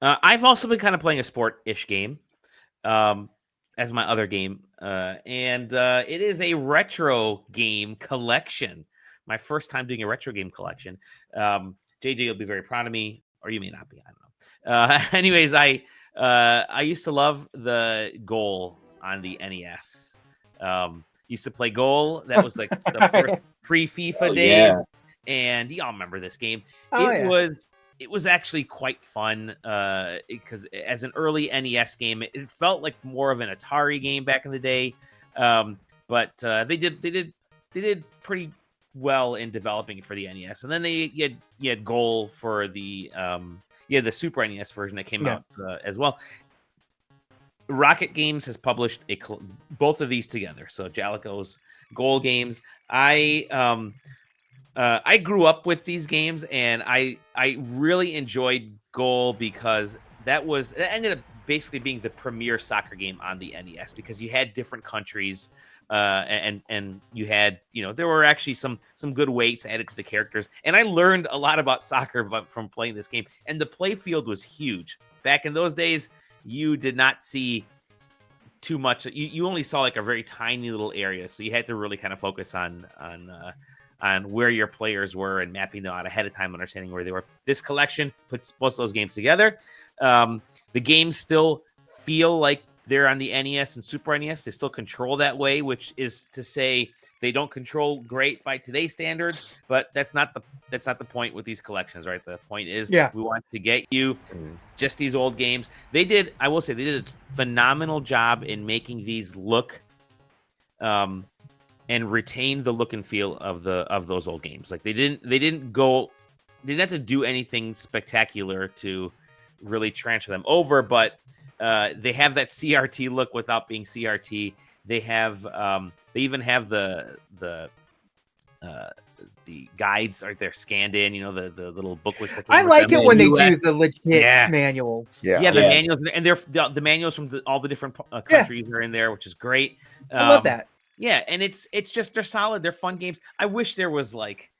I've also been kind of playing a sport-ish game as my other game, and it is a retro game collection. My first time doing a retro game collection. JJ, you'll be very proud of me, or you may not be. I don't know. Anyways, I used to love the Goal on the NES. Used to play Goal. That was like the first pre-FIFA days, and y'all remember this game. It was actually quite fun because as an early NES game, it felt like more of an Atari game back in the day. But they did pretty well in developing it for the NES, and then you had Goal for the the Super NES version that came out as well. Rocket Games has published both of these together, so Jaleco's Goal games. I grew up with these games, and I really enjoyed Goal because that ended up basically being the premier soccer game on the NES because you had different countries, and you had there were actually some good weights added to the characters, and I learned a lot about soccer from playing this game. And the play field was huge back in those days. You did not see too much. You only saw like a very tiny little area, so you had to really kind of focus on where your players were and mapping them out ahead of time, understanding where they were. This collection puts both of those games together. The games still feel like they're on the NES and Super NES. They still control that way, which is to say they don't control great by today's standards, but that's not the point with these collections, right? The point is we want to get you just these old games. I will say they did a phenomenal job in making these look and retain the look and feel of those old games. Like they didn't have to do anything spectacular to really transfer them over, but they have that CRT look without being CRT. They have they even have the guides right there scanned in, the little booklets that I like it when they do the legit manuals. The manuals, and they're the manuals from all the different countries are in there, which is great. I love that. Yeah, and it's just they're solid. They're fun games. I wish there was like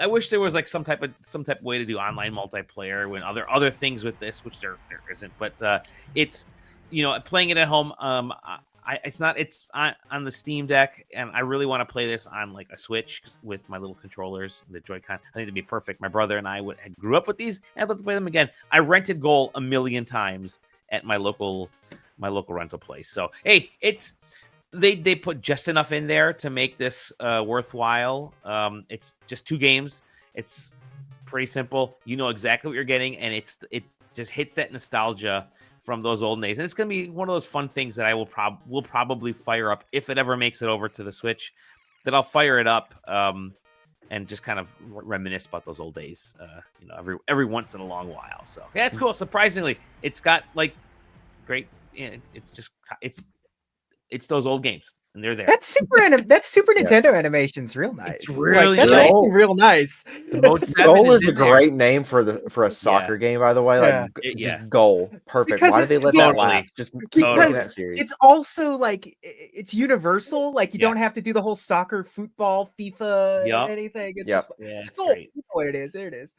I wish there was like some type of way to do online multiplayer when other things with this, which there isn't. But it's playing it at home. It's on the Steam Deck, and I really want to play this on like a Switch with my little controllers, the Joy-Con. I think it'd be perfect. My brother and I grew up with these, and I'd love to play them again. I rented Goal 1 million times at my local rental place. So hey, they put just enough in there to make this worthwhile. It's just 2 games. It's pretty simple. You know exactly what you're getting, and it just hits that nostalgia from those old days. And it's going to be one of those fun things that I will probably fire up if it ever makes it over to the Switch, that I'll fire it up and just kind of reminisce about those old days, every once in a long while. So yeah, it's cool. Surprisingly, it's got like great, it's those old games, and they're there. That's Super Nintendo animation's real nice. It's really that's actually real nice. Goal is a great name for a soccer game, by the way. Like just Goal, perfect. Why did they let that last? Just keep making that series. It's also like it's universal. Like you don't have to do the whole soccer, football, FIFA, anything. It's just it's cool. You know what it is. There it is.